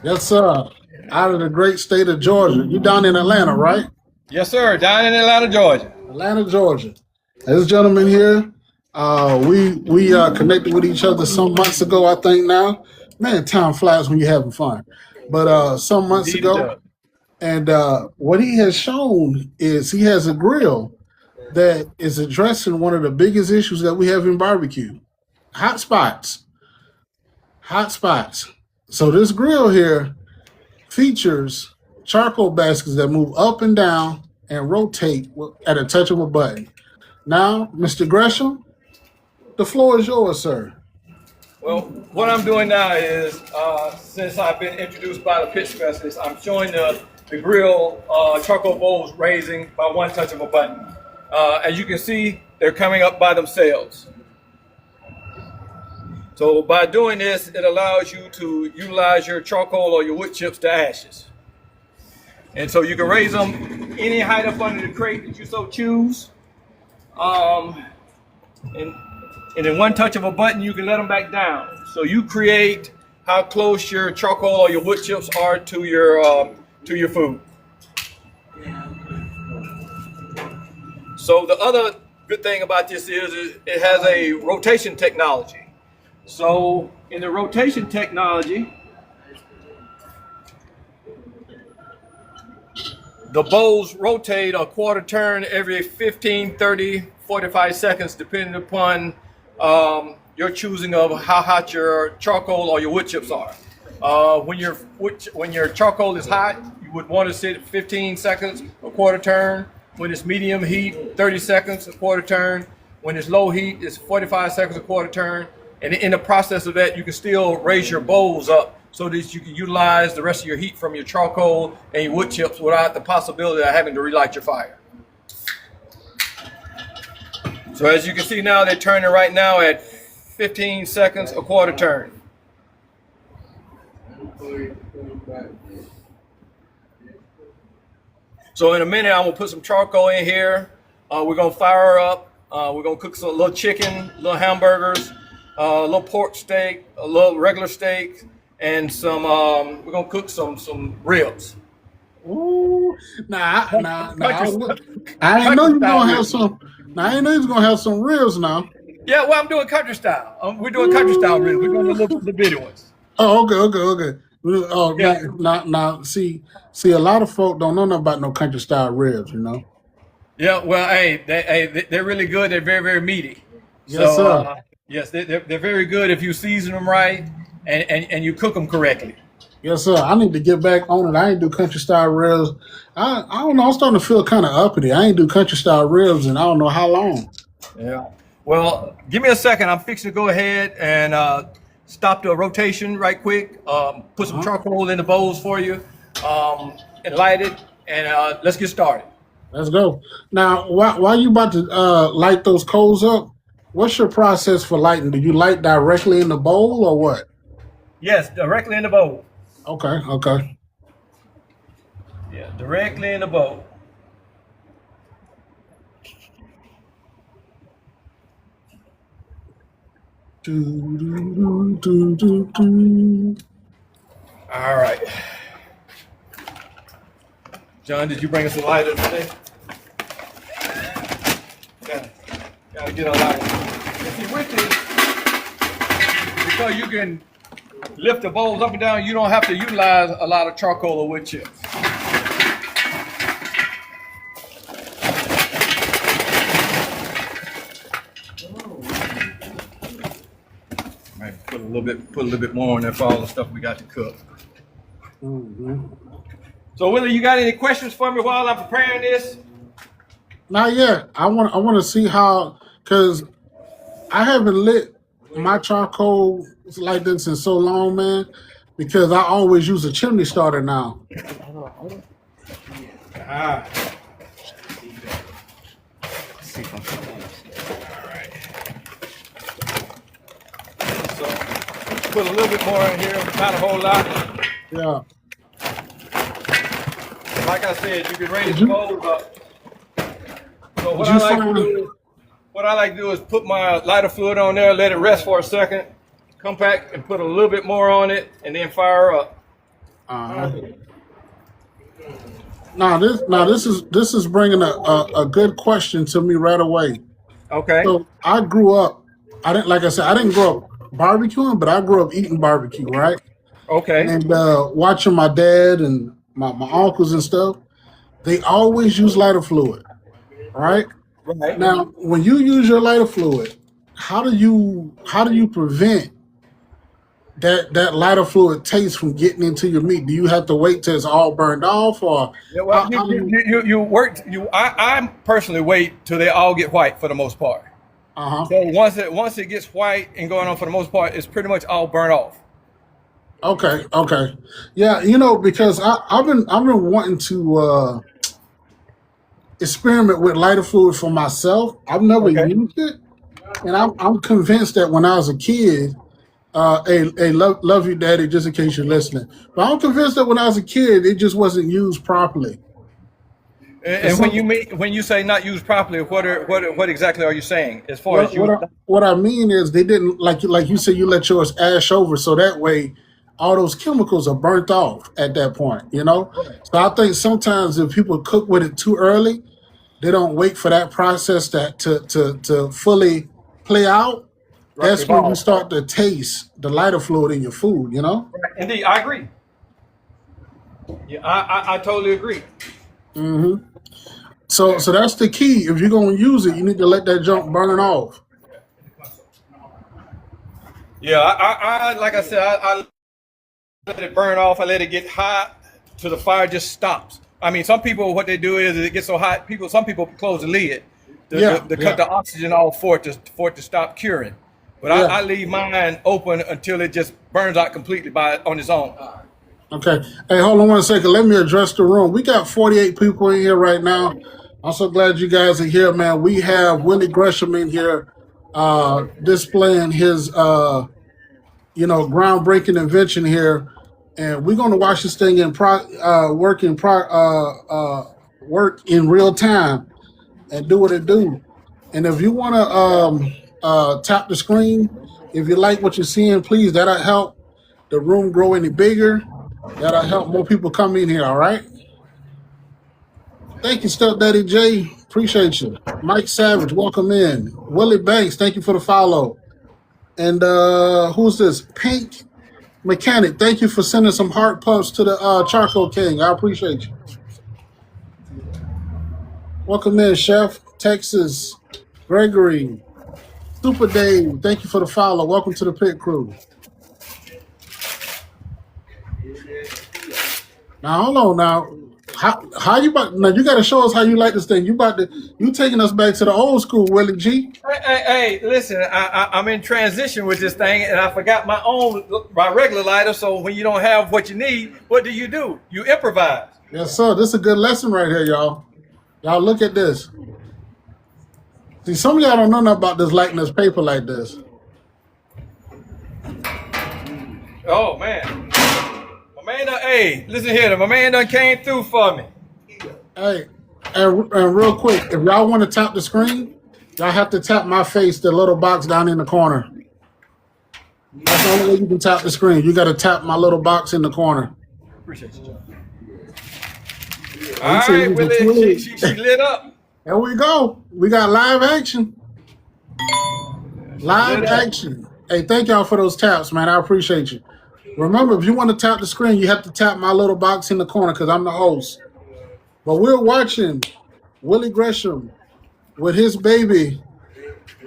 Yes, sir. Out of the great state of Georgia. You down in Atlanta, right? Yes, sir. Down in Atlanta, Georgia. Atlanta, Georgia. This gentleman here, we connected with each other some months ago, I think now. Man, time flies when you're having fun. But some months Indeed, it ago, does. and what he has shown is he has a grill that is addressing one of the biggest issues that we have in barbecue: hot spots. Hot spots. So this grill here features charcoal baskets that move up and down and rotate at a touch of a button. Now, Mr. Gresham, the floor is yours, sir. Well, what I'm doing now is, since I've been introduced by the pit specialist, I'm showing the grill charcoal bowls raising by one touch of a button. As you can see, they're coming up by themselves. So by doing this, it allows you to utilize your charcoal or your wood chips to ashes. And so you can raise them any height up under the crate that you so choose. And and in one touch of a button, you can let them back down. So you create how close your charcoal or your wood chips are to your food. So the other good thing about this is it has a rotation technology. So in the rotation technology, the bowls rotate a quarter turn every 15, 30, 45 seconds, depending upon your choosing of how hot your charcoal or your wood chips are. When your charcoal is hot, you would want to sit 15 seconds, a quarter turn. When it's medium heat, 30 seconds, a quarter turn. When it's low heat, it's 45 seconds, a quarter turn. And in the process of that, you can still raise your bowls up so that you can utilize the rest of your heat from your charcoal and your wood chips without the possibility of having to relight your fire. So as you can see now, they're turning right now at 15 seconds, a quarter turn. So in a minute, I'm gonna put some charcoal in here. We're gonna fire up. We're gonna cook some little chicken, little hamburgers, a little pork steak, a little regular steak, and some. We're gonna cook some ribs. Ooh, nah. Country, I ain't know country you was style gonna have ribs. some. Now I ain't know you was gonna have some ribs now. Yeah, well, I'm doing country style. We're doing country style ribs. We're doing the bitty ones. Oh, okay. Oh Yeah, man, now, see, a lot of folk don't know nothing about no country style ribs, you know. yeah. Well, they're really good. They're very, very meaty. Yes, So, sir. yes, they're very good if you season them right and you cook them correctly. Yes, sir. I need to get back on it. I ain't do country style ribs. I don't know. I'm starting to feel kind of uppity. I ain't do country style ribs in I don't know how long. Yeah. Well, give me a second. I'm fixing to go ahead and stop the rotation right quick. Put some Uh-huh. charcoal in the bowls for you, and light it. And let's get started. Let's go. Now, while you about to light those coals up, what's your process for lighting? Do you light directly in the bowl or what? Yes, directly in the bowl. Okay. Yeah, directly in the bowl. Do. All right. John, did you bring us a lighter today? Gotta get a lighter. If you with it, because you can lift the bowls up and down, you don't have to utilize a lot of charcoal or wood chips. Maybe put a little bit more on there for all the stuff we got to cook. Mhm. So, Willie, you got any questions for me while I'm preparing this? Not yet. I want to see how because I haven't lit my charcoal like this in so long, man. Because I always use a chimney starter now. Ah, so put a little bit more in here, not a whole lot. Yeah. Like I said, you can raise Did the you bowls up. So did you find? what I like to do is put my lighter fluid on there, let it rest for a second, come back and put a little bit more on it, and then fire up. Okay. This is bringing a good question to me right away. Okay. So I grew up. I didn't like I said I didn't grow up barbecuing, but I grew up eating barbecue, right? Okay. And watching my dad and my uncles and stuff. They always use lighter fluid, right? Right. Now, when you use your lighter fluid, how do you prevent that lighter fluid taste from getting into your meat? Do you have to wait till it's all burned off, or Yeah, well, how do you? you worked you I personally wait till they all get white for the most part. Uh huh. So once it gets white and going on for the most part, it's pretty much all burnt off. Okay. Okay. Yeah. Because I've been wanting to experiment with lighter fluid for myself. I've never Okay. used it, and I'm convinced that when I was a kid, love you, daddy, just in case you're listening. But I'm convinced that when I was a kid, it just wasn't used properly. It's And something. when you say not used properly, what exactly are you saying as far as What you? what I, what I mean is they didn't like you said you let yours ash over so that way all those chemicals are burnt off at that point. So I think sometimes if people cook with it too early, they don't wait for that process to fully play out. Right, That's when you evolve. start to taste the lighter fluid in your food. Right. Indeed, I agree. Yeah, I totally agree. So that's the key. If you're gonna use it, you need to let that junk burn off. Yeah, I like I said, I let it burn off. I let it get hot till the fire just stops. I mean, some people what they do is it gets so hot. Some people close the lid Yeah, to cut yeah, the oxygen off for it to stop curing. But yeah. I leave mine open until it just burns out completely on its own. Okay. Hey, hold on 1 second. Let me address the room. We got 48 people in here right now. I'm so glad you guys are here, man. We have Willie Gresham in here displaying his groundbreaking invention here. And we're gonna watch this thing work in real time and do what it do. And if you wanna tap the screen, if you like what you're seeing, please that'll help the room grow any bigger. That'll help more people come in here, all right? Thank you, Step Daddy J. Appreciate you. Mike Savage, welcome in. Willie Banks, thank you for the follow. And who's this? Pink Mechanic, thank you for sending some heart puffs to the Charcoal King. I appreciate you. Welcome in, Chef. Texas, Gregory, Super Dave, thank you for the follow. Welcome to the pit crew. Now hold on now. How you about now you gotta show us how you like this thing. You taking us back to the old school, Willie G. Hey, listen, I'm in transition with this thing, and I forgot my regular lighter. So when you don't have what you need, what do? You improvise. Yes, sir. This is a good lesson right here, y'all. Y'all look at this. See, some of y'all don't know nothing about this lighting this paper like this. Oh man, hey, listen here, my man done came through for me. Hey, and real quick, if y'all want to tap the screen, y'all have to tap my face, the little box down in the corner. That's the only way you can tap the screen. You got to tap my little box in the corner. Appreciate you, John. Oh, All you see, right, you can Willie, twig. she lit up. There we go. We got live action. She Live lit up. action. Hey, thank y'all for those taps, man. I appreciate you. Remember, if you want to tap the screen, you have to tap my little box in the corner because I'm the host. But we're watching Willie Gresham with his baby,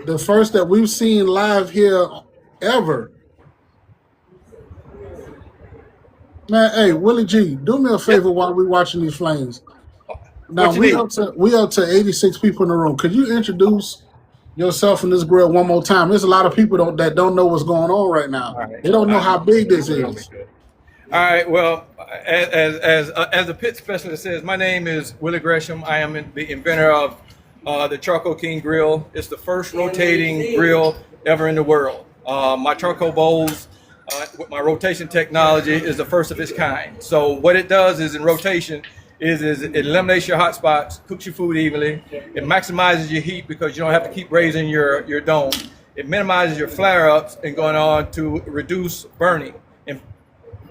the first that we've seen live here ever. Man, hey, Willie G, do me a Yep. favor while we're watching these flames. Now What you need? we up to 86 people in the room. Could you introduce yourself in this grill one more time? There's a lot of people that don't know what's going on right now. All right. They don't know how big this It's gonna be is. good. All right. Well, as the pit specialist says, my name is Willie Gresham. I am the inventor of the Charcoal King grill. It's the first rotating grill ever in the world. My charcoal bowls with my rotation technology is the first of its kind. So what it does is in rotation is it eliminates your hot spots, cooks your food evenly. It maximizes your heat because you don't have to keep raising your dome. It minimizes your flare ups and going on to reduce burning. And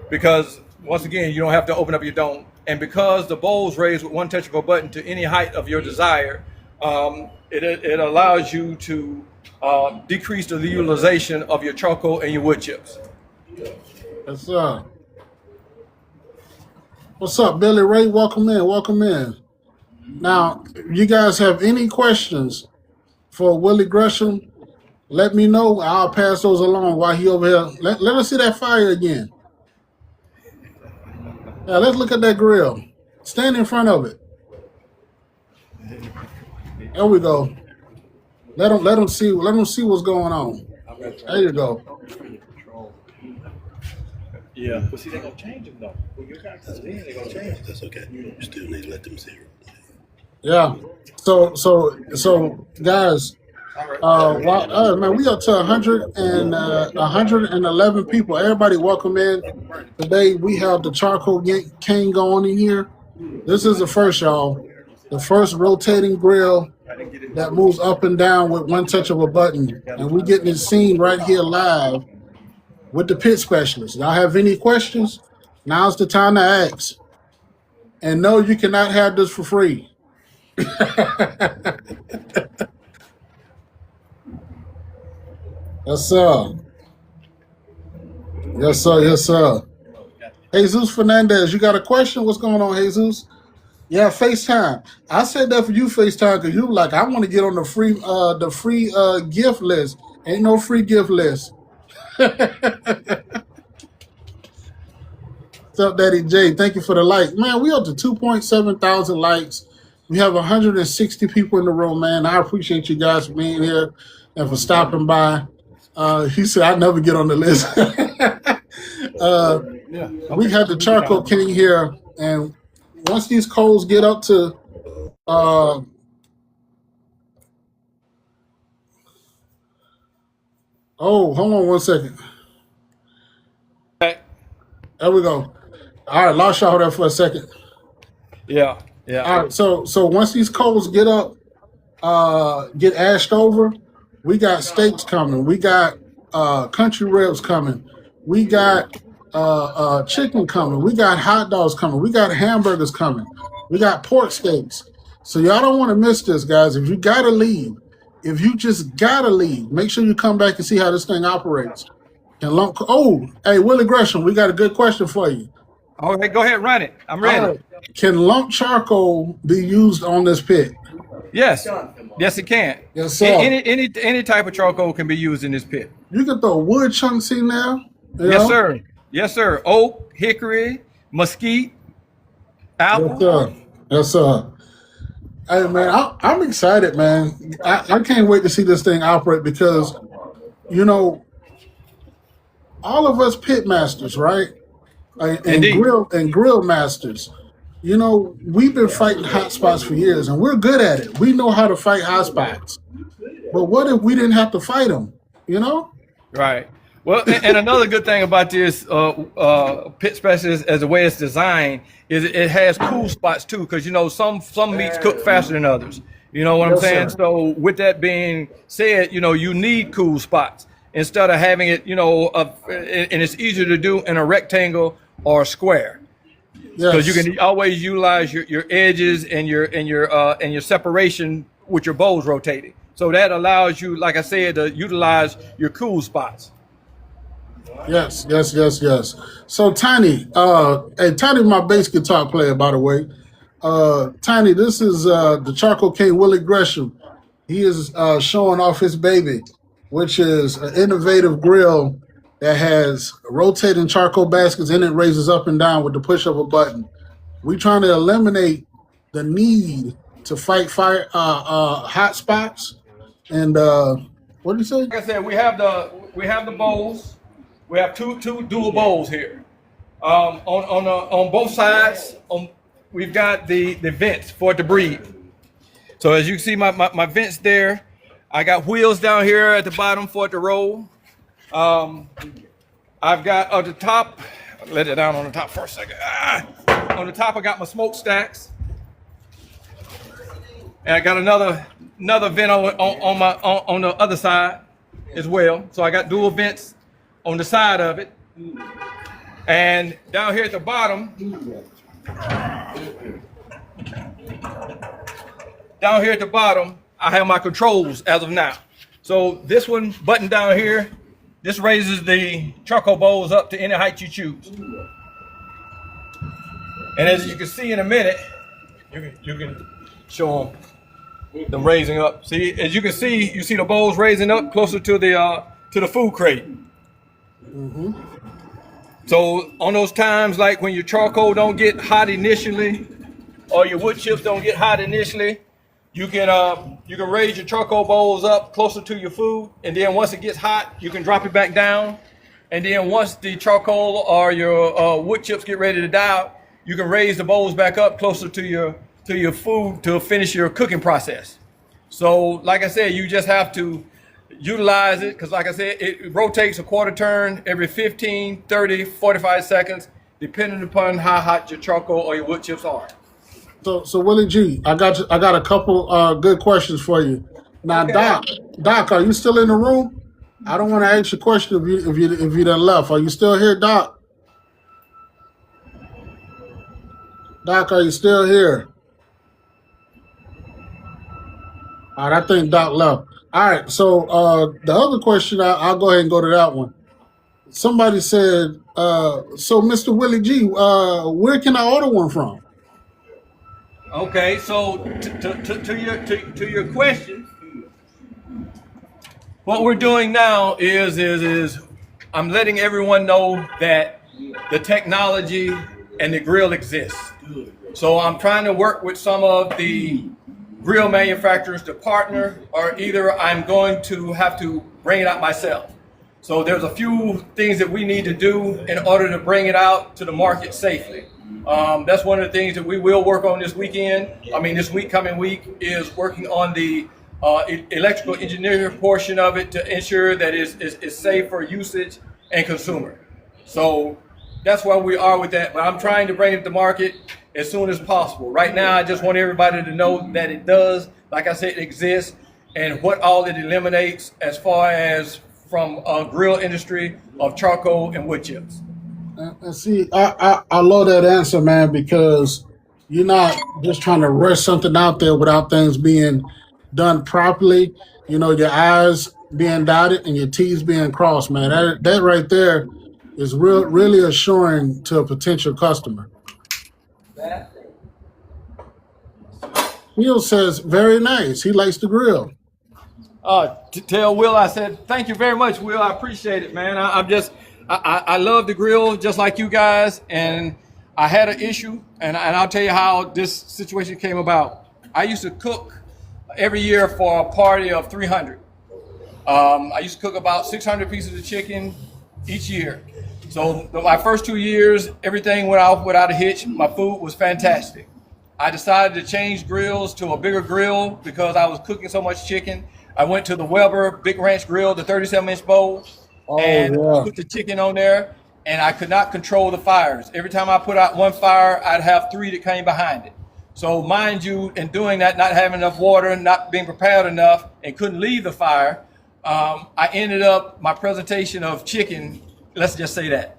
because once again, you don't have to open up your dome. And because the bowl's raised with one touch of a button to any height of your desire, it allows you to decrease the utilization of your charcoal and your wood chips. Yes, what's up, Billy Ray? Welcome in. Welcome in. Now, if you guys have any questions for Willie Gresham, let me know. I'll pass those along while he over here. Let us see that fire again. Yeah, let's look at that grill. Stand in front of it. There we go. Let them see what's going on. There you go. Yeah. But see, they're gonna change them though. When you got this in, they're gonna change. That's okay. You still need to let them see it. Yeah. So guys, man, we up to 111 people. Everybody, welcome in. Today we have the Charcoal King going in here. This is the first, y'all. The first rotating grill that moves up and down with one touch of a button, and we getting it seen right here live with the pit specialist. Y'all have any questions? Now's the time to ask. And no, you cannot have this for free. Yes, sir. Yes, sir. Yes, sir. Jesus Fernandez, you got a question? What's going on, Jesus? Yeah, FaceTime. I said that for you, FaceTime, because you were like, I want to get on the free gift list. Ain't no free gift list. What's up, Daddy J? Thank you for the like. Man, we up to 2.7 thousand likes. We have 160 people in the room, man. I appreciate you guys for being here and for stopping by. He said, I never get on the list. We had the Charcoal King here, and once these coals get up to oh, hold on one second. Okay. There we go. All right, lost y'all there for a second. Yeah. All right, so once these coals get up, get ashed over, we got steaks coming. We got country ribs coming. We got chicken coming. We got hot dogs coming. We got hamburgers coming. We got pork steaks. So y'all don't want to miss this, guys. If you gotta leave, if you just gotta leave, make sure you come back and see how this thing operates. And hey, Willie Gresham, we got a good question for you. Okay, go ahead, run it. I'm ready. Can lump charcoal be used on this pit? Yes. Yes, it can. Yes, sir. Any type of charcoal can be used in this pit. You can throw wood chunks in there. Yes, sir. Yes, sir. Oak, hickory, mesquite, apple. Yes, sir. Yes, sir. Hey, man, I'm excited, man. I can't wait to see this thing operate because, all of us pit masters, right? And grill masters, we've been fighting hot spots for years, and we're good at it. We know how to fight hot spots. But what if we didn't have to fight them? Right. Well, and another good thing about this pit specialist, as the way it's designed, is it has cool spots too, because some meats cook faster than others. You know what I'm saying? Sir. So with that being said, you need cool spots instead of having it, and it's easier to do in a rectangle or a square. Because you can always utilize your edges and your separation with your bowls rotating. So that allows you, like I said, to utilize your cool spots. Yes. So Tiny, Tiny's my bass guitar player, by the way. Tiny, this is the Charcoal King Willie Gresham. He is showing off his baby, which is an innovative grill that has rotating charcoal baskets and it raises up and down with the push of a button. We're trying to eliminate the need to fight fire hot spots. And what did you say? Like I said, we have the bowls. We have two dual bowls here. On both sides, we've got the vents for it to breathe. So as you can see, my vents there. I got wheels down here at the bottom for it to roll. I've got at the top, let it down on the top for a second. On the top, I got my smokestacks. And I got another vent on the other side as well. So I got dual vents on the side of it. And down here at the bottom, I have my controls as of now. So this one button down here, this raises the charcoal bowls up to any height you choose. And as you can see in a minute, you can show them raising up. See, as you can see, you see the bowls raising up closer to the food crate. Mm-hmm. So on those times like when your charcoal don't get hot initially, or your wood chips don't get hot initially, you can raise your charcoal bowls up closer to your food, and then once it gets hot, you can drop it back down. And then once the charcoal or your wood chips get ready to die out, you can raise the bowls back up closer to your food to finish your cooking process. So like I said, you just have to utilize it, because like I said, it rotates a quarter turn every 15, 30, 45 seconds, depending upon how hot your charcoal or your wood chips are. So Willie G, I got a couple good questions for you. Now, Okay. Doc, are you still in the room? I don't want to ask you a question if you done left. Are you still here, Doc? Doc, are you still here? All right, I think Doc left. All right, so the other question, I'll go ahead and go to that one. Somebody said, so Mr. Willie G, where can I order one from? Okay, so to your question, what we're doing now is I'm letting everyone know that the technology and the grill exists. So I'm trying to work with some of the grill manufacturers to partner, or either I'm going to have to bring it out myself. So there's a few things that we need to do in order to bring it out to the market safely. That's one of the things that we will work on this weekend. Coming week is working on the electrical engineering portion of it to ensure that it's safe for usage and consumer. So that's where we are with that. But I'm trying to bring it to market as soon as possible. Right now, I just want everybody to know that it does, like I said, exist, and what all it eliminates as far as from a grill industry of charcoal and wood chips. And see, I love that answer, man, because you're not just trying to rush something out there without things being done properly. You know, your I's being dotted and your T's being crossed, man. That right there is really assuring to a potential customer. Neil says, very nice. He likes the grill. To tell Will, I said, thank you very much, Will. I appreciate it, man. I love the grill just like you guys. And I had an issue, and I'll tell you how this situation came about. I used to cook every year for a party of 300. I used to cook about 600 pieces of chicken each year. So my first 2 years, everything went off without a hitch. My food was fantastic. I decided to change grills to a bigger grill because I was cooking so much chicken. I went to the Weber Big Ranch Grill, the 37-inch bowl, and put the chicken on there, and I could not control the fires. Every time I put out one fire, I'd have 3 that came behind it. So mind you, in doing that, not having enough water, not being prepared enough, and couldn't leave the fire, I ended up, my presentation of chicken, let's just say that,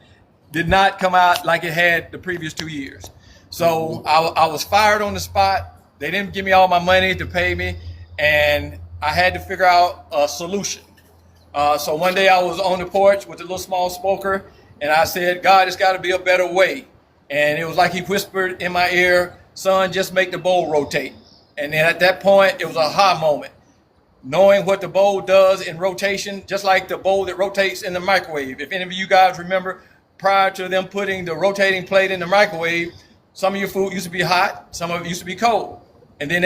did not come out like it had the previous 2 years. So I was fired on the spot. They didn't give me all my money to pay me, and I had to figure out a solution. So one day I was on the porch with a little small smoker, and I said, God, it's got to be a better way. And it was like he whispered in my ear, son, just make the bowl rotate. And then at that point, it was a aha moment. Knowing what the bowl does in rotation, just like the bowl that rotates in the microwave. If any of you guys remember, prior to them putting the rotating plate in the microwave, some of your food used to be hot, some of it used to be cold. And then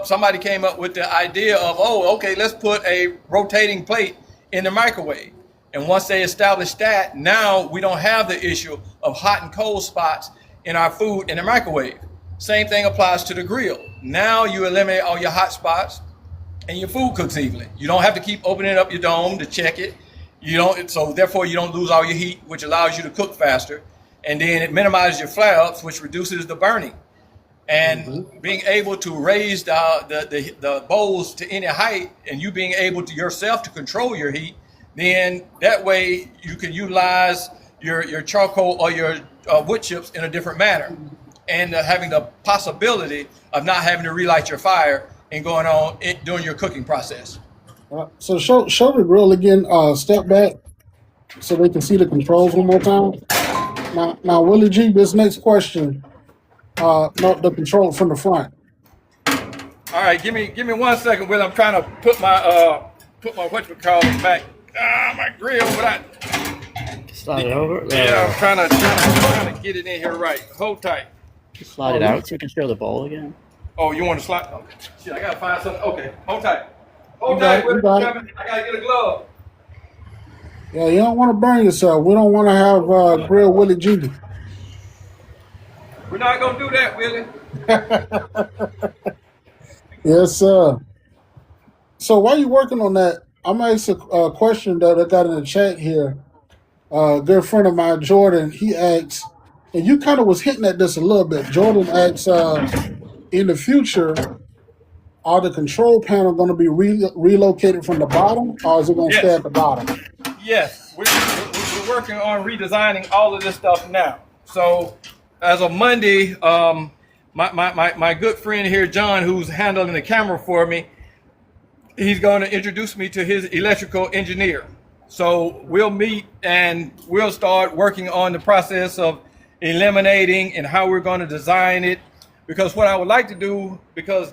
somebody came up with the idea of, oh, okay, let's put a rotating plate in the microwave. And once they established that, now we don't have the issue of hot and cold spots in our food in the microwave. Same thing applies to the grill. Now you eliminate all your hot spots and your food cooks evenly. You don't have to keep opening up your dome to check it. So therefore you don't lose all your heat, which allows you to cook faster. And then it minimizes your flare-ups, which reduces the burning. And being able to raise the bowls to any height, and you being able to yourself to control your heat, then that way you can utilize your charcoal or your wood chips in a different manner, and having the possibility of not having to relight your fire and going on during your cooking process. So show the grill again. Step back so they can see the controls one more time. Now, Willie G, this next question, no, the control from the front. All right, give me 1 second, Will. I'm trying to put my whatchamacallit back. My grill, but Slide it over. yeah, I'm trying to get it in here right. Hold tight. Slide it out so you can show the bowl again. Oh, you want to slide? Okay. Shit, I gotta find something. Okay, hold tight. Hold You got tight, it, you Will. got it. I gotta get a glove. Yeah, you don't want to burn yourself. We don't want to have grill Willie G. We're not gonna do that, Willie. Yes, sir. So while you're working on that, I'm gonna ask a question that I got in the chat here. A good friend of mine, Jordan, he asks, and you kind of was hinting at this a little bit. Jordan asks, in the future, are the control panel going to be relocated from the bottom, or is it going to stay Yes. at the bottom? Yes, we're working on redesigning all of this stuff now. So as of Monday, my good friend here, John, who's handling the camera for me, he's going to introduce me to his electrical engineer. So we'll meet and we'll start working on the process of eliminating and how we're going to design it. Because what I would like to do, because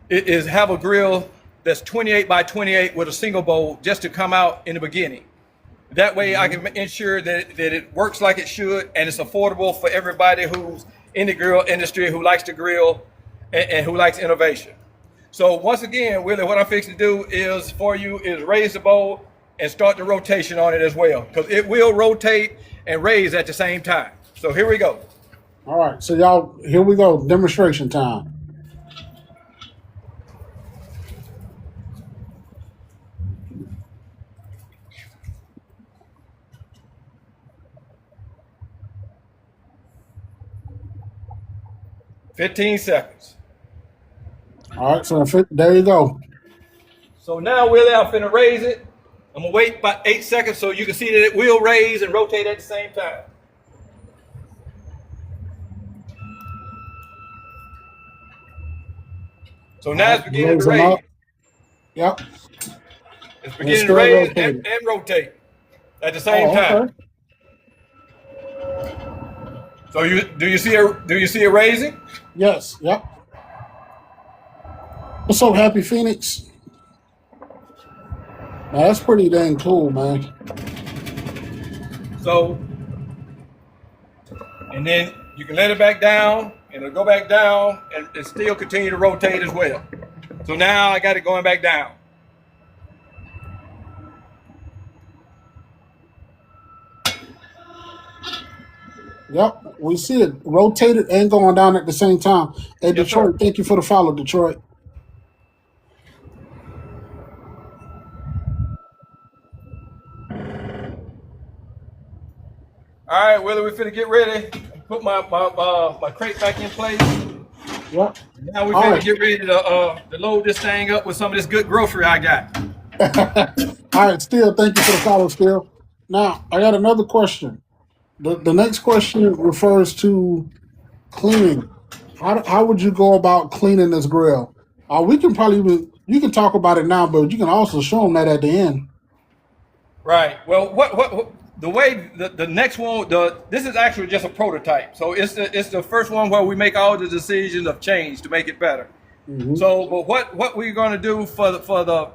it is have a grill that's 28 by 28 with a single bowl just to come out in the beginning. That way I can ensure that it works like it should and it's affordable for everybody who's in the grill industry, who likes to grill and who likes innovation. So once again, Willie, what I'm fixing to do is raise the bowl and start the rotation on it as well, because it will rotate and raise at the same time. So here we go. All right, so y'all, here we go. Demonstration time. "15 seconds. All right, so there you go. So now, Willie, I'm finna raise it. I'm gonna wait about 8 seconds so you can see that it will raise and rotate at the same time. So now it's beginning Raise to them raise. up. Yep. It's beginning to still raise rotating. and rotate at the same Oh, time. okay. So do you see it raising? Yes. Yep. What's up, Happy Phoenix? Now, that's pretty dang cool, man. So, and then you can let it back down, and it'll go back down, and it still continue to rotate as well. So now I got it going back down. Yep, we see it rotated and going down at the same time. Hey, Yes, Detroit, sir. thank you for the follow, Detroit. All right, Willie, we're finna get ready. Put my crate back in place. Yep. Now we're All finna right. get ready to load this thing up with some of this good grocery I got. All right, Still, thank you for the follow, Still. Now, I got another question. The next question refers to cleaning. How would you go about cleaning this grill? We can probably you can talk about it now, but you can also show them that at the end. Right. Well, what the way the next one, this is actually just a prototype. So it's the first one where we make all the decisions of change to make it better. Mhm. So, but what we're going to do for the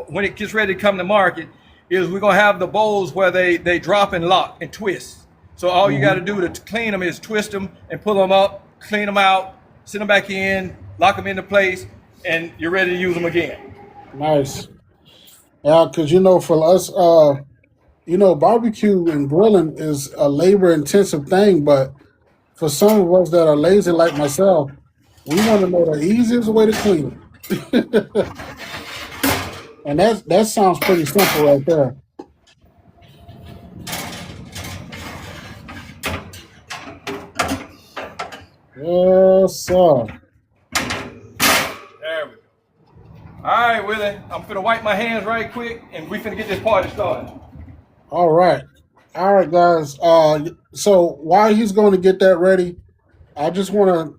when it gets ready to come to market is we're going to have the bowls where they drop and lock and twist. So all you got to do to clean them is twist them and pull them up, clean them out, send them back in, lock them into place, and you're ready to use them again. Nice. Yeah, because for us, barbecue and grilling is a labor-intensive thing, but for some of us that are lazy like myself, we want to know the easiest way to clean it. And that sounds pretty simple right there. Yes, sir. There we go. All right, Willie, I'm finna wipe my hands right quick, and we finna get this party started. All right. All right, guys. So while he's going to get that ready, I just want to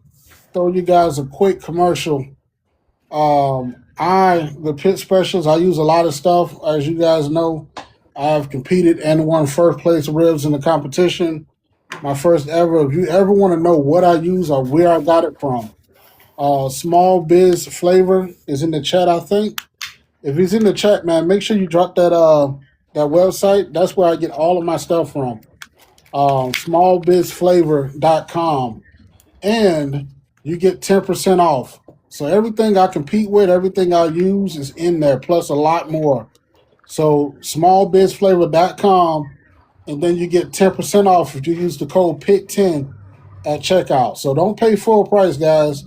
throw you guys a quick commercial. The pit specials, I use a lot of stuff. As you guys know, I've competed and won first place ribs in the competition. My first ever. If you ever want to know what I use or where I got it from, Small Biz Flavor is in the chat, I think. If he's in the chat, man, make sure you drop that website. That's where I get all of my stuff from. Smallbizflavor.com. And you get 10% off. So everything I compete with, everything I use is in there, plus a lot more. So smallbizflavor.com, and then you get 10% off if you use the code PIT10 at checkout. So don't pay full price, guys.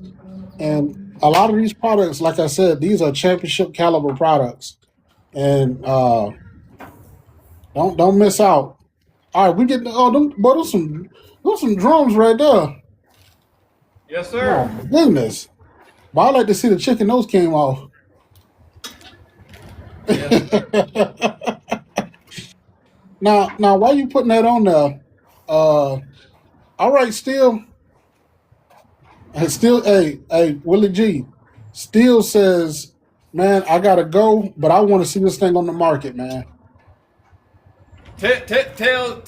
And a lot of these products, like I said, these are championship caliber products. And don't miss out. All right, we get those some drums right there. Yes, Oh sir. my goodness. But I like to see the chicken nose came off. Yes, sir. Now, why you putting that on there? All right, still, hey, Willie G, still says, man, I gotta go, but I want to see this thing on the market, man. Tell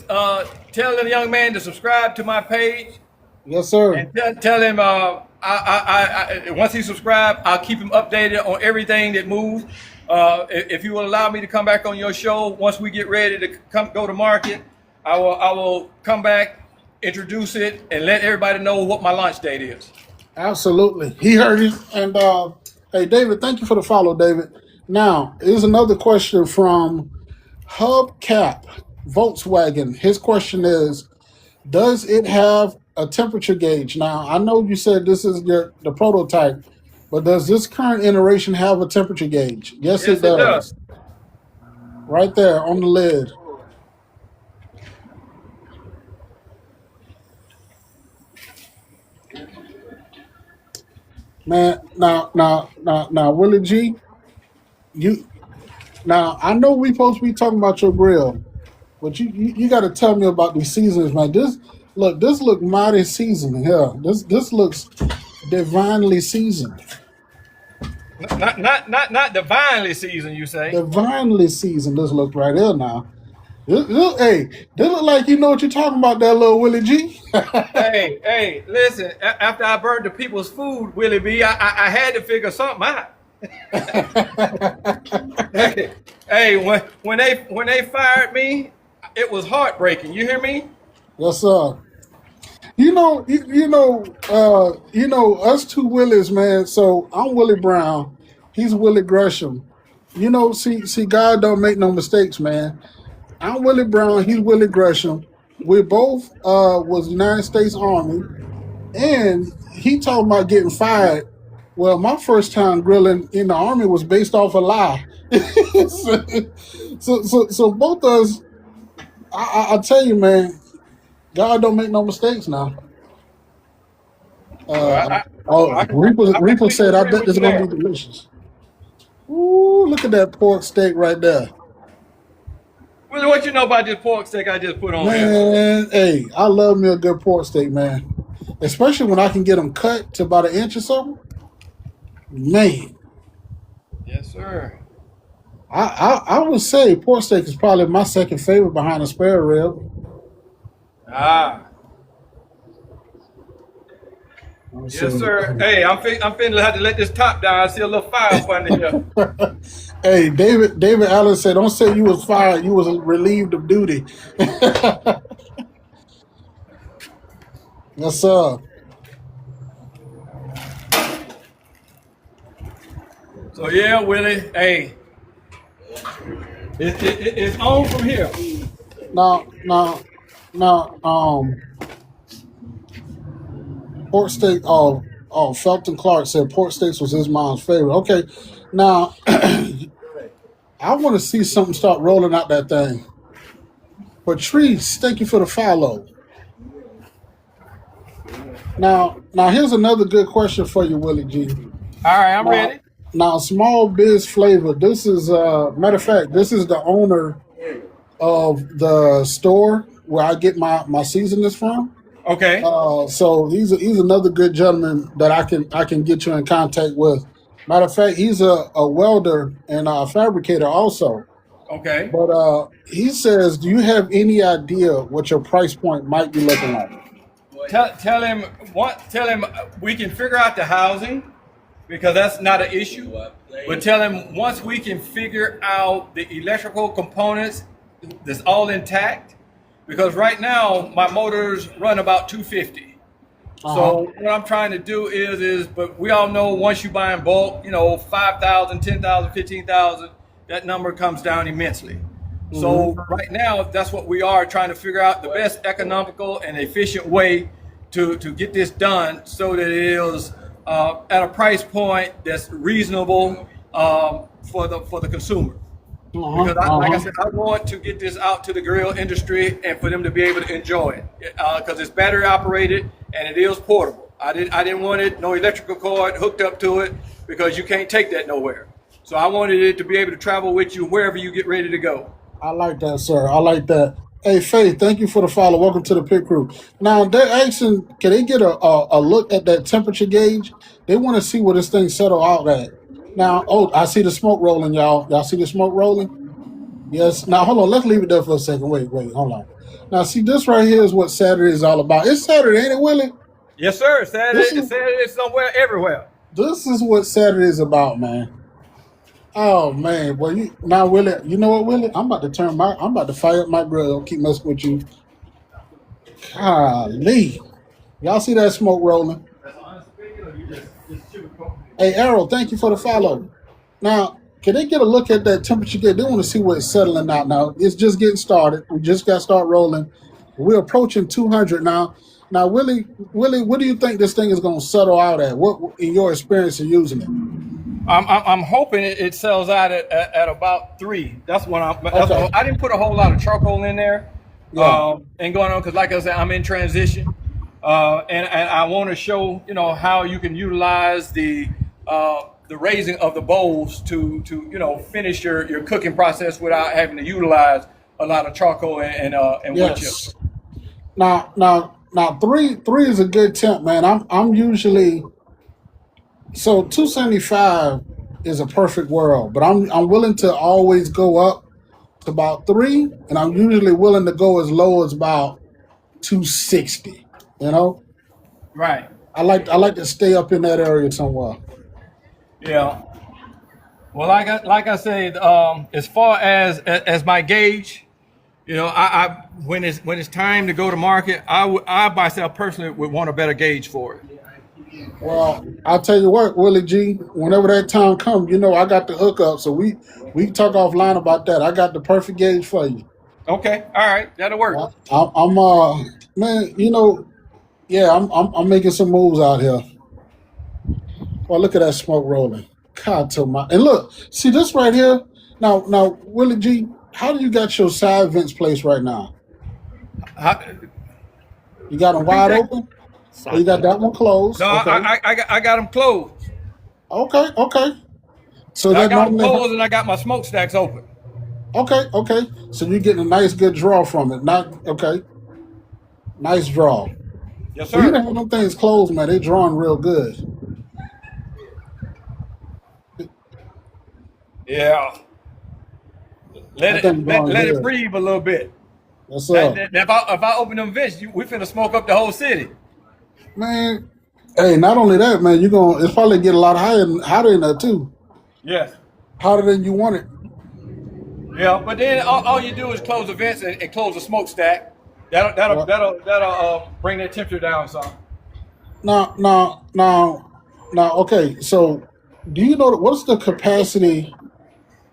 the young man to subscribe to my page, Yes, sir. and tell him once he subscribes, I'll keep him updated on everything that moves. If you will allow me to come back on your show once we get ready to go to market, I will come back, introduce it, and let everybody know what my launch date is. Absolutely. He heard you. And hey, David, thank you for the follow, David. Now, here's another question from Hubcap Volkswagen. His question is, does it have a temperature gauge? Now, I know you said this is the prototype, but does this current iteration have a temperature gauge? Yes, Yes, it it does. does. Right there on the lid. Man, now, Willie G, you now I know we supposed to be talking about your grill, but you got to tell me about these seasonings, man. This look mighty seasoned here. This looks divinely seasoned. Not divinely seasoned, you say? Divinely seasoned. This look right here now. Hey, this look like you know what you're talking about, that little Willie G. Hey, listen. After I burned the people's food, Willie B, I had to figure something out. Hey, when they fired me, it was heartbreaking. You hear me? Yes, sir. Us two Willies, man. So I'm Willie Brown. He's Willie Gresham. See, God don't make no mistakes, man. I'm Willie Brown. He's Willie Gresham. We both was United States Army, and he talking about getting fired. Well, my first time grilling in the Army was based off a lie. so both of us, I tell you, man, God don't make no mistakes now. Reaper said, I bet this is going to be delicious. Ooh, look at that pork steak right there. Willie, what you know about this pork steak I just put on here? Man, hey, I love me a good pork steak, man. Especially when I can get them cut to about 1 inch or something. Man. Yes, sir. I would say pork steak is probably my second favorite behind a spare rib. Yes, sir. Hey, I'm finna have to let this top down. I see a little fire up under here. Hey, David Allen said, don't say you was fired. You was relieved of duty. Yes, sir. So yeah, Willie. Hey, it's on from here. Now, pork steak. Oh, Felton Clark said pork steaks was his mom's favorite. Okay, now I want to see something start rolling out that thing. Patrice, thank you for the follow. Now here's another good question for you, Willie G. All right, I'm ready. Now, Small Biz Flavor. This is matter of fact, this is the owner of the store where I get my seasonings from. Okay. So he's another good gentleman that I can get you in contact with. Matter of fact, he's a welder and a fabricator also. Okay. But he says, do you have any idea what your price point might be looking like? Tell him what. Tell him we can figure out the housing because that's not an issue. But tell him once we can figure out the electrical components that's all intact. Because right now my motors run about 250. Uh huh. So what I'm trying to do but we all know once you buy in bulk, 5,000, 10,000, 15,000, that number comes down immensely. So Hmm. right now, that's what we are trying to figure out the best economical and efficient way to get this done so that it is at a price point that's reasonable for the consumer. Uh huh. Because Uh like I huh. said, I want to get this out to the grill industry and for them to be able to enjoy it because it's battery operated and it is portable. I didn't want it no electrical cord hooked up to it because you can't take that nowhere. So I wanted it to be able to travel with you wherever you get ready to go. I like that, sir. I like that. Hey, Faith, thank you for the follow. Welcome to the pit crew. Now they're asking, can they get a look at that temperature gauge? They want to see where this thing settle out at. Now, oh, I see the smoke rolling, y'all. Y'all see the smoke rolling? Yes. Now, hold on. Let's leave it there for a second. Wait. Hold on. Now, see, this right here is what Saturday is all about. It's Saturday, ain't it, Willie? Yes, sir. Said This it is said it somewhere everywhere. this is what Saturday is about, man. Oh man, well now Willie, you know what, Willie? I'm about to fire up my grill. Keep messing with you. Golly. Y'all see that smoke rolling? Hey Errol, thank you for the follow. Now, can they get a look at that temperature gauge? They want to see where it's settling out now. It's just getting started. We just got to start rolling. We're approaching 200 now. Now, Willie, what do you think this thing is going to settle out at? What in your experience of using it? I'm hoping it sells out at about 3. Okay. I didn't put a whole lot of charcoal in there Yeah. and going on because, like I said, I'm in transition, and I want to show how you can utilize the raising of the bowls to finish your cooking process without having to utilize a lot of charcoal and wood chips. Yes. Now, three is a good temp, man. I'm usually so 275 is a perfect world, but I'm willing to always go up to about 3, and I'm usually willing to go as low as about 260. You know, Right. I like to stay up in that area somewhere. Yeah. Well, like I said, as far as my gauge, I when it's time to go to market, I myself personally would want a better gauge for it. Well, I'll tell you what, Willie G. Whenever that time comes, I got the hookup, so we can talk offline about that. I got the perfect gauge for you. Okay, all right, that'll work. I'm man, yeah, I'm making some moves out here. Well, look at that smoke rolling. God to my and look, see this right here. Now, Willie G, how do you got your side vents placed right now? How- You got them Repeat wide that. open, or you got that one closed? No, Okay, I got them closed. okay. So I that got them normally, closed, and I got my smokestacks open. okay. So you're getting a nice, good draw from it. Not okay, nice draw. Yes, Well, you sir. don't have them things closed, man. They drawing real good. Yeah. I think drawing Let it good. breathe a little bit. Yes, sir. If I open them vents, we finna smoke up the whole city. Man, hey, not only that, man, it's probably get a lot hotter in there too. Yes. Hotter than you want it. Yeah, but then all you do is close the vents and close the smokestack. Well, That'll bring that temperature down some. now, okay. So, do you know what's the capacity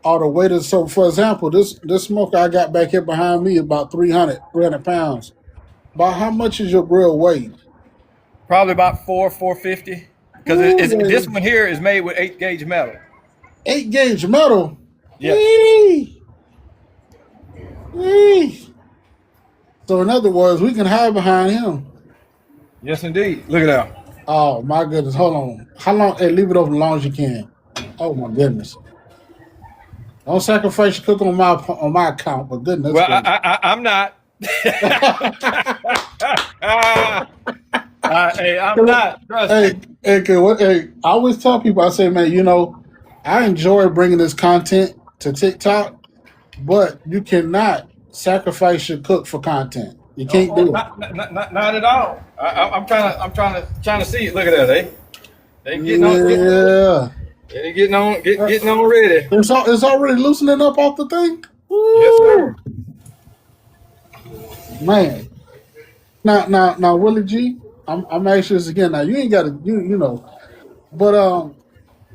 or the weight of? So, for example, this smoker I got back here behind me is about 300 pounds. About how much is your grill weight? Probably about 450. Because Ooh, this baby. one here is made with 8 gauge metal. 8 gauge metal. Yes. Eee, eee. So, in other words, we can hide behind him. Yes, indeed. Look at that. Oh my goodness! Hold on. How long? Hey, leave it open as long as you can. Oh my goodness! Don't sacrifice your cook on my account, but goodness Well, gracious. I'm not. Hey, I'm not. Trust Hey, me. hey, I always tell people, I say, man, I enjoy bringing this content to TikTok, but you cannot sacrifice your cook for content. You can't do it. Not at all. I'm trying to see it. Look at that. They getting on. Yeah. Getting on ready. It's already loosening up off the thing. Yes, Woo! sir. Man. Now, Willie G, I'm asking this again. Now, you ain't got to, but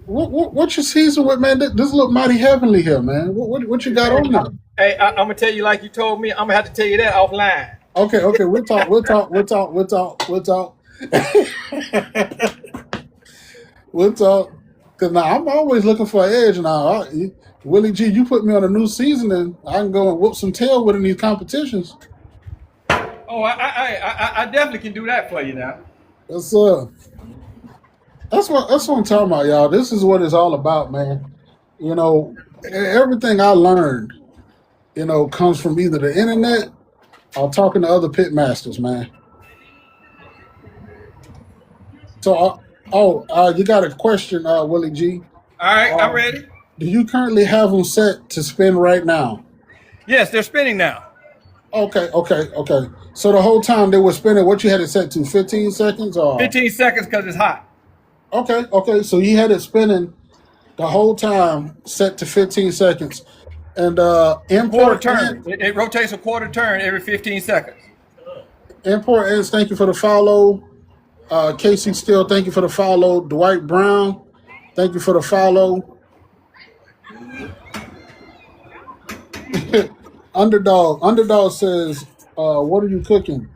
what's your season with, man? This look mighty heavenly here, man. What you got on now? Hey, I'm gonna tell you like you told me. I'm gonna have to tell you that offline. Okay, we'll talk. We'll talk. Cause now I'm always looking for an edge now. Willie G, you put me on a new season and I can go and whoop some tail with in these competitions. Oh, I definitely can do that for you now. That's that's what I'm talking about, y'all. This is what it's all about, man. Everything I learned, comes from either the internet or talking to other pit masters, man. So, you got a question, Willie G? All right, I'm Uh, ready. do you currently have them set to spin right now? Yes, they're spinning now. Okay. So the whole time they were spinning, what you had it set to, 15 seconds, or 15 seconds because it's hot. okay. So you had it spinning the whole time, set to 15 seconds, and Quarter turn. It rotates a quarter turn every 15 seconds. import ends. Thank you for the follow. Casey Steele, thank you for the follow. Dwight Brown, thank you for the follow. Underdog says, what are you cooking?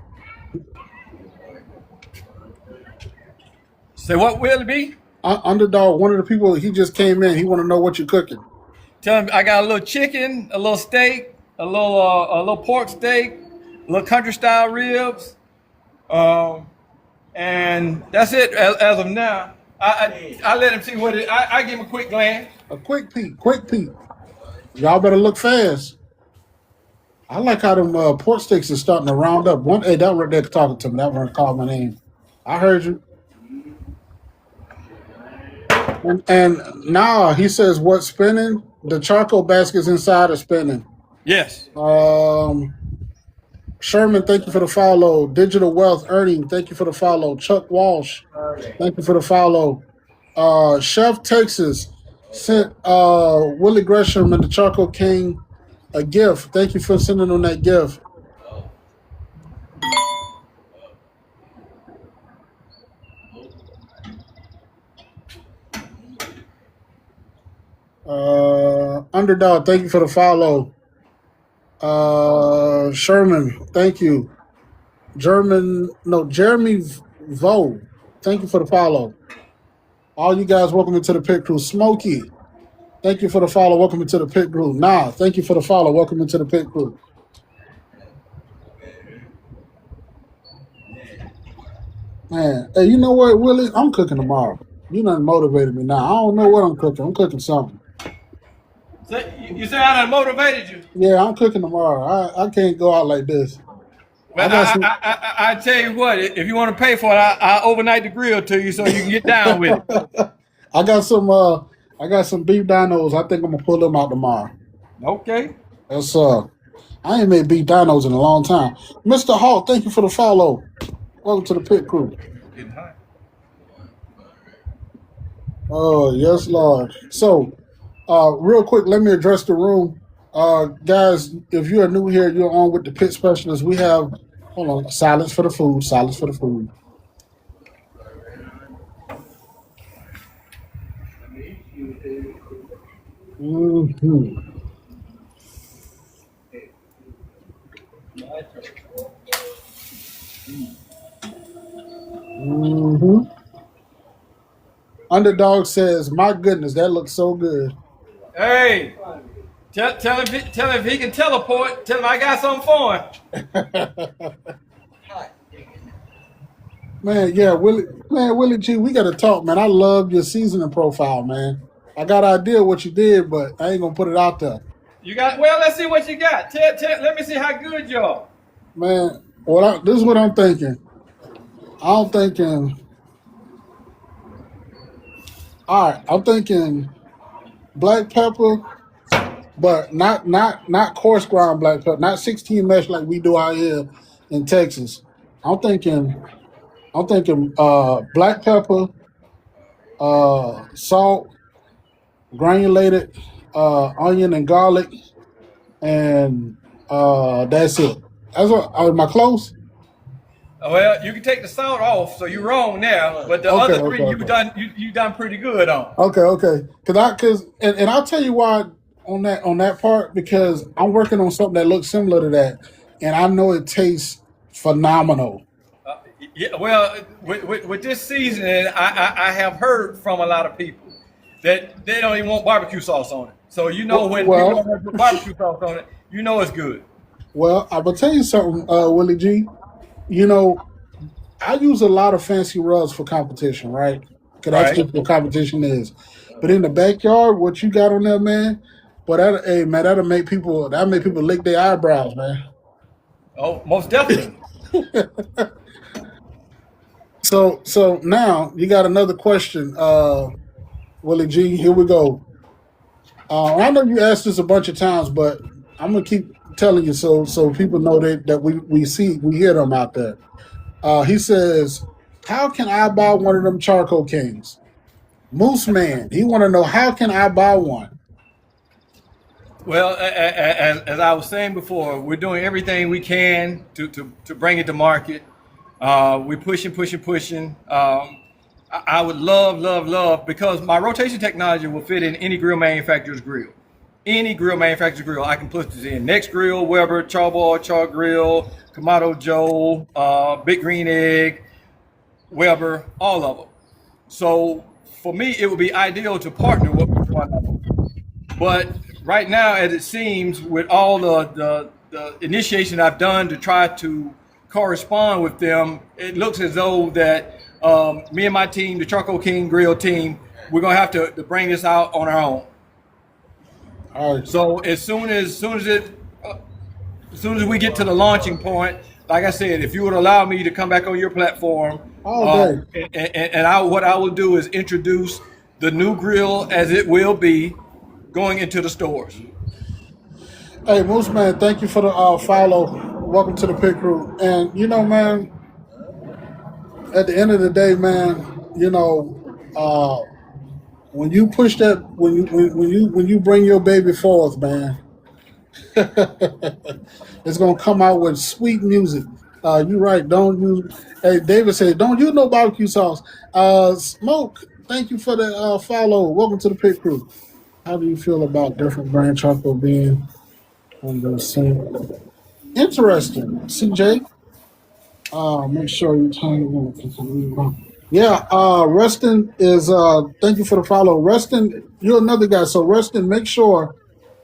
Say what will it be? Underdog, one of the people, he just came in. He want to know what you're cooking. Tell him I got a little chicken, a little steak, a little pork steak, a little country style ribs, and that's it as of now. I let him see what it. I give him a quick glance. A quick peek. Y'all better look fast. I like how them pork sticks is starting to round up. Hey, that right there talking to me. That one called my name. I heard you. And now he says, what's spinning? The charcoal baskets inside are spinning. Yes. Sherman, thank you for the follow. Digital Wealth Earning, thank you for the follow. Chuck Walsh, thank you for the follow. Chef Texas sent Willie Gresham and the Charcoal King a gift. Thank you for sending them that gift. Underdog, thank you for the follow. Sherman, thank you. Jeremy Vo, thank you for the follow. All you guys, welcome into the pit crew. Smokey, thank you for the follow. Welcome into the pit crew. Nah, thank you for the follow. Welcome into the pit crew. Man, hey, you know what, Willie? I'm cooking tomorrow. You done motivated me now. I don't know what I'm cooking. I'm cooking something. So you say I done motivated you? Yeah, I'm cooking tomorrow. I can't go out like this. Well, I tell you what, if you want to pay for it, I'll overnight the grill to you so you can get down with it. I got some beef dinos. I think I'm gonna pull them out tomorrow. Okay. That's I ain't made beef dinos in a long time. Mr. Hall, thank you for the follow. Welcome to the pit crew. Getting hot. Oh, yes, Lord. So, real quick, let me address the room. Guys, if you are new here, you're on with the pit specialist. We have, hold on, silence for the food. Mm-hmm. Mm-hmm. Underdog says, my goodness, that looks so good. Hey, tell him if he can teleport. Tell him I got something for him. Man, yeah, Willie G, we got to talk, man. I love your seasoning profile, man. I got an idea what you did, but I ain't gonna put it out there, You got well. Let's see what you got. Let me see how good you are. man. This is what I'm thinking. I'm thinking. All right, I'm thinking black pepper, but not coarse ground black pepper, not 16 mesh like we do out here in Texas. I'm thinking black pepper, salt, granulated onion and garlic, and that's it. That's what. Am I close? Well, you can take the salt off, so you're wrong now. But the Okay, other three, okay, you okay. done you done pretty good on. Okay. And I'll tell you why on that part, because I'm working on something that looks similar to that, and I know it tastes phenomenal. Yeah, well, with this seasoning, I have heard from a lot of people that they don't even want barbecue sauce on it. So you know when people Well, don't want to put barbecue sauce on it, you know it's good. well, I will tell you something, Willie G. You know, I use a lot of fancy rubs for competition, right? Because that's Right? just what competition is. But in the backyard, what you got on there, man? But hey, man, that'll make people lick their eyebrows, man. Oh, most definitely. So now you got another question, Willie G. Here we go. I know you asked this a bunch of times, but I'm gonna keep telling you so people know that we hear them out there. He says, "How can I buy one of them charcoal kings?" Moose Man, he want to know how can I buy one? Well, as I was saying before, we're doing everything we can to bring it to market. We're pushing. I would love, because my rotation technology will fit in any grill manufacturer's grill. Any grill manufacturer's grill, I can put this in. Next Grill, Weber, Charbroil, Char Grill, Kamado Joe, Big Green Egg, Weber, all of them. So for me, it would be ideal to partner with one of them. But right now, as it seems, with all the initiation I've done to try to correspond with them, it looks as though that me and my team, the Charcoal King Grill team, we're gonna have to bring this out on our own. All right. So as soon as we get to the launching point, like I said, if you would allow me to come back on your platform, All day. what I will do is introduce the new grill as it will be going into the stores. Hey, Moose Man, thank you for the follow. Welcome to the pit crew. And you know, man, at the end of the day, man, you know, when you push that, when you bring your baby forth, man, it's gonna come out with sweet music. You right. Don't use. Hey, David said, "Don't use no barbecue sauce." Smoke. Thank you for the follow. Welcome to the pit crew. How do you feel about different brand charcoal being on the same? Interesting, CJ. Make sure you turn. Yeah, Rustin is. Thank you for the follow, Rustin. You're another guy. So Rustin, make sure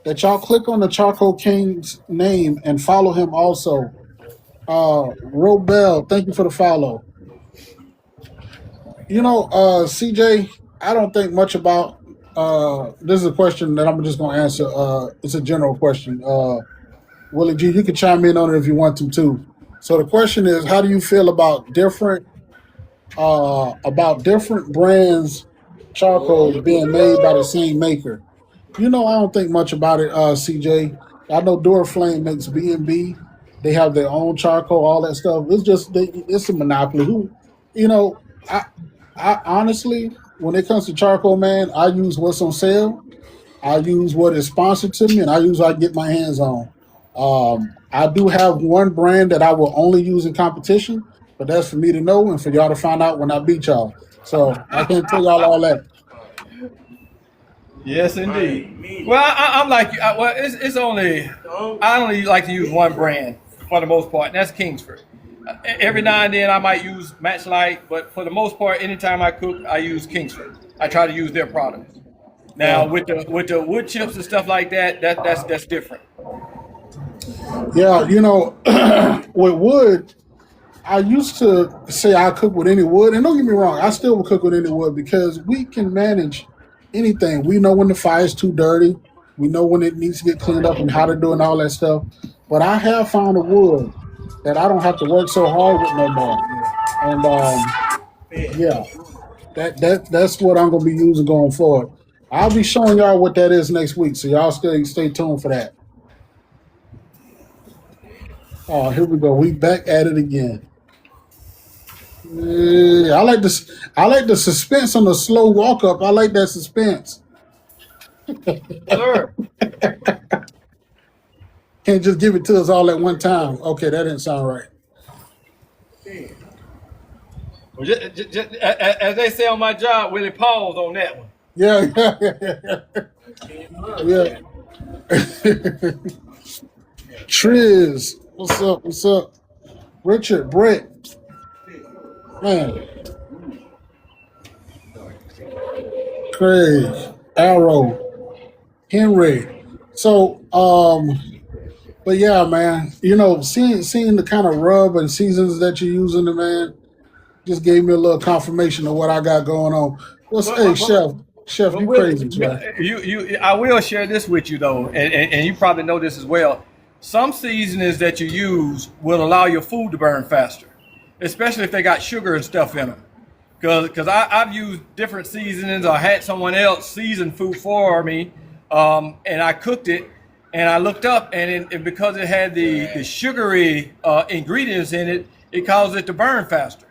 that y'all click on the Charcoal King's name and follow him also. Robel, thank you for the follow. You know, CJ, I don't think much about. This is a question that I'm just going to answer. It's a general question. Willie G, you can chime in on it if you want to too. So the question is, how do you feel about different brands charcoal being made by the same maker? You know, I don't think much about it, CJ. I know Duraflame makes B&B. They have their own charcoal, all that stuff. It's a monopoly. You know, I honestly, when it comes to charcoal, man, I use what's on sale. I use what is sponsored to me, and I use what I get my hands on. I do have one brand that I will only use in competition, but that's for me to know and for y'all to find out when I beat y'all. So I can't tell y'all all that. Yes, indeed. Well, I'm like you. It's only I only like to use one brand for the most part, and that's Kingsford. Every now and then I might use Matchlight, but for the most part, anytime I cook, I use Kingsford. I try to use their products. Now with the wood chips and stuff like that's different. Yeah, you know, with wood, I used to say I cook with any wood, and don't get me wrong, I still will cook with any wood because we can manage anything. We know when the fire's too dirty. We know when it needs to get cleaned up and how to do and all that stuff. But I have found a wood that I don't have to work so hard with no more. And yeah, that's what I'm gonna be using going forward. I'll be showing y'all what that is next week, so y'all stay tuned for that. Oh, here we go. We back at it again. Yeah, I like this. I like the suspense on the slow walk up. I like that suspense. Sir. Can't just give it to us all at one time. Okay, that didn't sound right. Well, as they say on my job, Willie, pause on that one. Yeah, yeah. Triz, what's up? What's up? Richard, Brett, man, Craig, Arrow, Henry. So, but yeah, man, seeing the kind of rub and seasons that you're using, the man, just gave me a little confirmation of what I got going on. Hey, Chef, you crazy, man. I will share this with you though, and you probably know this as well. Some seasonings that you use will allow your food to burn faster, especially if they got sugar and stuff in them. Because I've used different seasonings or had someone else season food for me, and I cooked it, and I looked up, and because it had the sugary ingredients in it, it caused it to burn faster.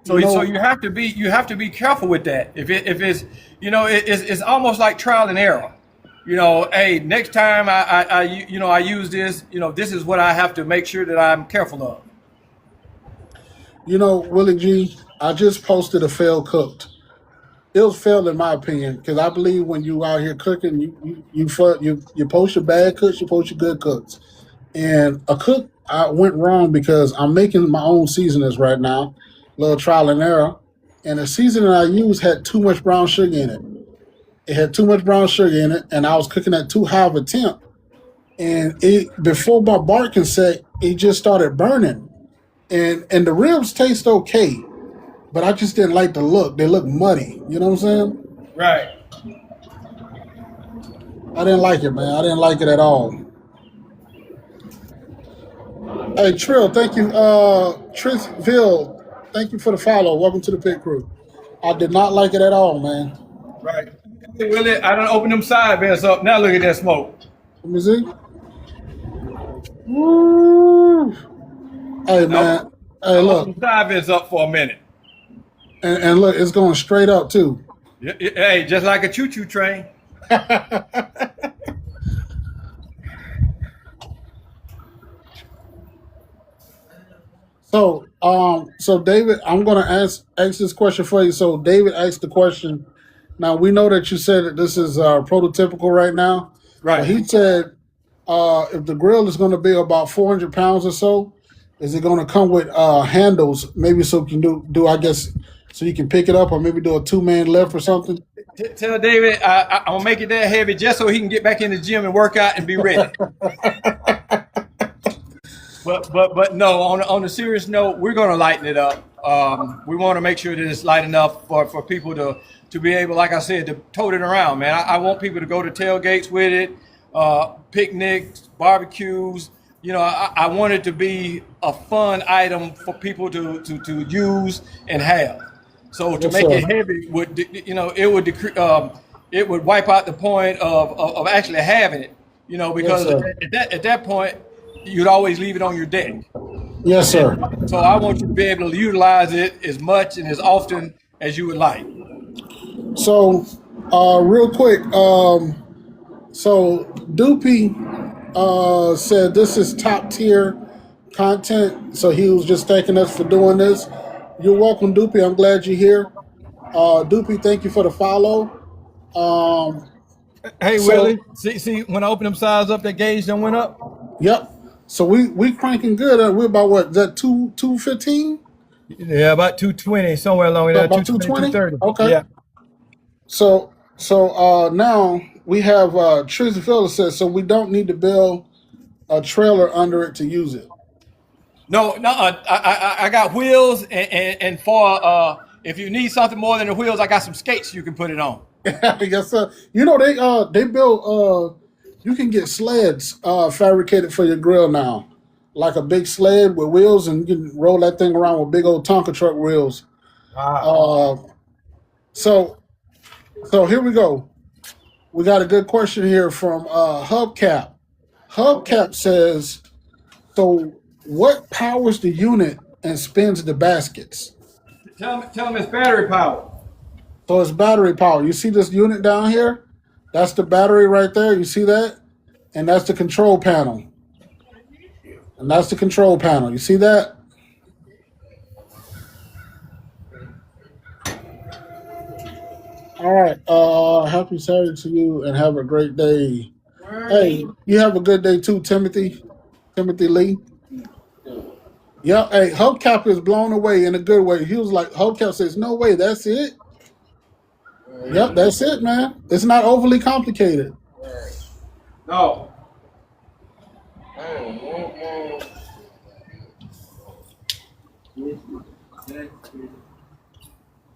So you have to be careful with that. If it's it's almost like trial and error. Hey, next time I use this, this is what I have to make sure that I'm careful of. Willie G, I just posted a failed cooked. It was failed in my opinion because I believe when you out here cooking, you post your bad cooks, you post your good cooks. And a cook, I went wrong because I'm making my own seasonings right now, little trial and error. And the seasoning I used had too much brown sugar in it. It had too much brown sugar in it, and I was cooking at too high of a temp. And before my barking set, it just started burning. And the ribs taste okay, but I just didn't like the look. They look muddy. You know what I'm saying? Right. I didn't like it, man. I didn't like it at all. Hey, Trill, thank you. Trithville, thank you for the follow. Welcome to the pit crew. I did not like it at all, man. Right. Hey, Willie, I done opened them side vents up. Now look at that smoke. Let me see. Woo. Hey, man. Hey, look. Open side vents up for a minute. And look, it's going straight up, too. Hey, just like a choo-choo train. So David, I'm going to ask this question for you. So David asked the question. Now, we know that you said that this is prototypical right now. Right. But he said if the grill is going to be about 400 pounds or so, is it going to come with handles, maybe so you can do I guess, so you can pick it up or maybe do a two-man lift or something? Tell David I'm going to make it that heavy just so he can get back in the gym and work out and be ready. But no, on a serious note, we're going to lighten it up. We want to make sure that it's light enough for people to be able, like I said, to tote it around, man. I want people to go to tailgates with it, picnics, barbecues. I want it to be a fun item for people to use and have. So to make it heavy it would wipe out the point of actually having it, because at that point you'd always leave it on your deck. Yes, sir. So I want you to be able to utilize it as much and as often as you would like. So, real quick, so Doopy said this is top tier content. So he was just thanking us for doing this. You're welcome, Doopy. I'm glad you're here. Doopy, thank you for the follow. Hey, Willie, see when I open them sides up, that gauge done went up? Yep. So we cranking good. We're about what? Is that 215? Yeah, about 220, somewhere along there. About 220? 230. Okay. Yeah. So now we have Trisha Phillips says so we don't need to build a trailer under it to use it. No, I got wheels and for If you need something more than the wheels, I got some skates you can put it on. Yes, sir. You know they build you can get sleds fabricated for your grill now, like a big sled with wheels, and you can roll that thing around with big old Tonka truck wheels. Uh, so here we go. We got a good question here from Hubcap. Hubcap says, so what powers the unit and spins the baskets? Tell them it's battery power. So it's battery power. You see this unit down here? That's the battery right there. You see that? And that's the control panel. And that's the control panel. You see that? All right. Happy Saturday to you and have a great day. Hey, you have a good day too, Timothy. Timothy Lee. Yeah, hey, Hubcap is blown away in a good way. He was like, Hubcap says, no way, that's it? Yep, that's it, man. It's not overly complicated. No.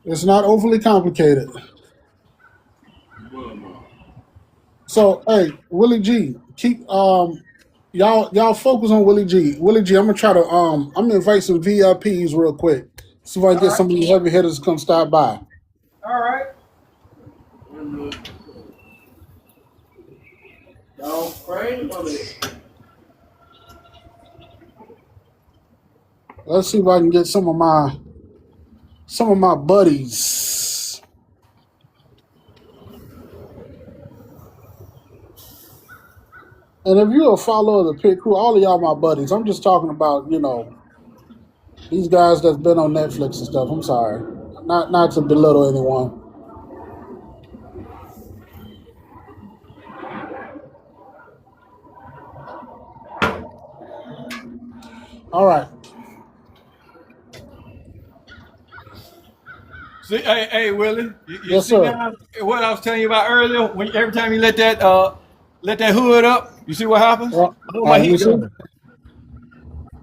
It's not overly complicated. So, hey, Willie G, keep y'all focus on Willie G. Willie G, I'm gonna try to I'm gonna invite some VIPs real quick. See if I can get some of these heavy hitters to come stop by. All right. Let's see if I can get some of my buddies. And if you're a follower of the Pit Crew, all of y'all my buddies. I'm just talking about, these guys that's been on Netflix and stuff. I'm sorry. Not to belittle anyone. All right. See, hey, Willie. You Yes, see sir. now what I was telling you about earlier? When every time you let that hood up, you see what happens? Well, Oh, my you heat see? going.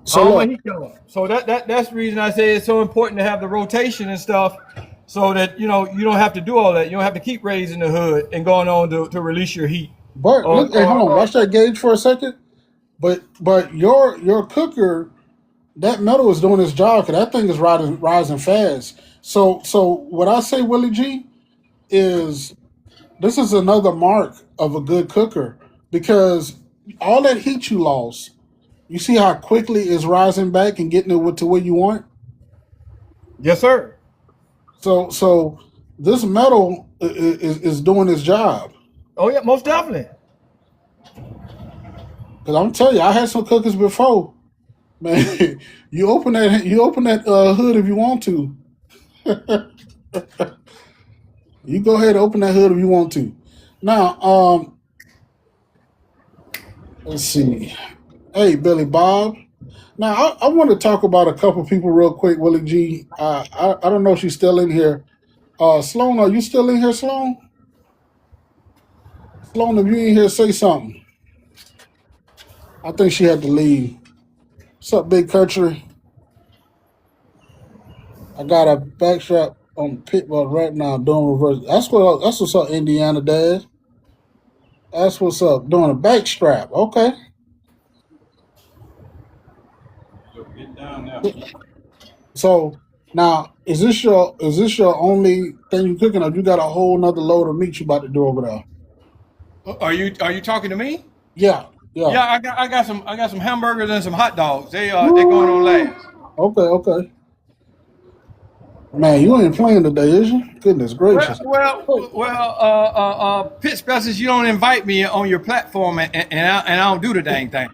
So Oh, my look, heat going. So that's the reason I say it's so important to have the rotation and stuff, so that you don't have to do all that. You don't have to keep raising the hood and going on to release your heat. but look, hey, hold on, watch that gauge for a second. But your cooker, that metal is doing its job because that thing is rising fast. So what I say, Willie G, is this is another mark of a good cooker because all that heat you lost, you see how quickly it's rising back and getting it to where you want. Yes, sir. So this metal is doing its job. Oh yeah, most definitely. Cause I'm telling you, I had some cookers before. Man, you open that hood if you want to. You go ahead and open that hood if you want to. Now, let's see. Hey, Billy Bob. Now, I want to talk about a couple people real quick, Willie G. I don't know if she's still in here. Sloan, are you still in here, Sloan? Sloan, if you in here, say something. I think she had to leave. What's up, Big Country? I got a backstrap on Pitbull right now doing reverse. That's what's up, Indiana Dad. That's what's up. Doing a backstrap. Okay. Get down there. So now is this your only thing you cooking, or you got a whole nother load of meat you about to do over there? Are you talking to me? Yeah. Yeah, I got some hamburgers and some hot dogs. They're going on last. Okay. Man, you ain't playing today, is you? Goodness gracious. Well, Pit Specials, you don't invite me on your platform, and I don't do the dang thing.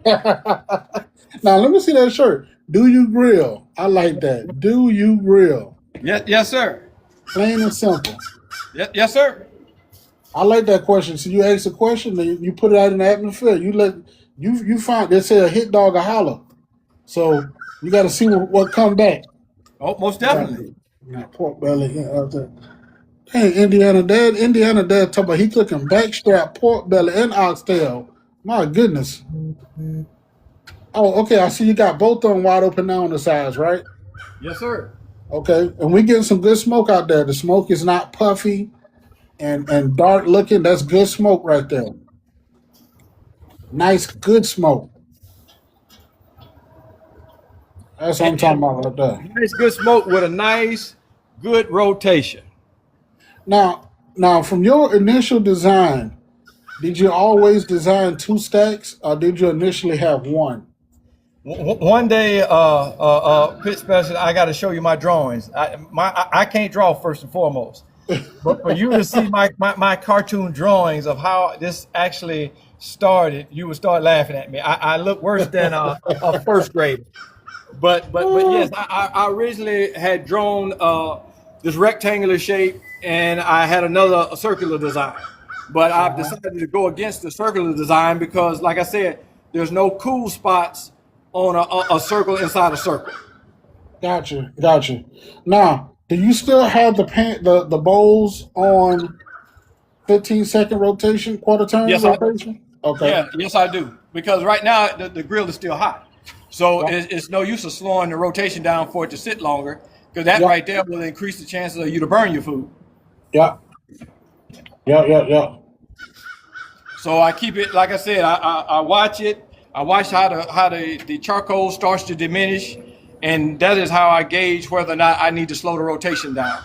Now let me see that shirt. Do you grill? I like that. Do you grill? Yes, sir. Plain and simple. Yes, sir. I like that question. So you ask a question, and you put it out in the atmosphere. You find they say a hit dog a holler. So you got to see what come back. Oh, most definitely. Pork belly. Hey, Indiana Dad talking about he cooking backstrap, pork belly, and oxtail. My goodness. Oh, okay. I see you got both of them wide open now on the sides, right? Yes, sir. Okay, and we getting some good smoke out there. The smoke is not puffy and dark looking. That's good smoke right there. Nice, good smoke. That's what I'm talking about right there. Nice, good smoke with a nice, good rotation. Now, from your initial design, did you always design two stacks, or did you initially have one? One day, Pit Special, I got to show you my drawings. I can't draw first and foremost, but for you to see my cartoon drawings of how this actually started, you would start laughing at me. I look worse than a first grader. But yes, I originally had drawn this rectangular shape, and I had another circular design. But I've decided to go against the circular design because, like I said, there's no cool spots on a circle inside a circle. Gotcha. Now, do you still have the bowls on 15-second rotation, quarter turn Yes, rotation? Okay. Yeah, yes, I do. Because right now the grill is still hot, so Yep. it's no use of slowing the rotation down for it to sit longer, because that Yep. right there will increase the chances of you to burn your food. Yeah. Yeah. So I keep it, like I said, I watch it. I watch how the charcoal starts to diminish, and that is how I gauge whether or not I need to slow the rotation down.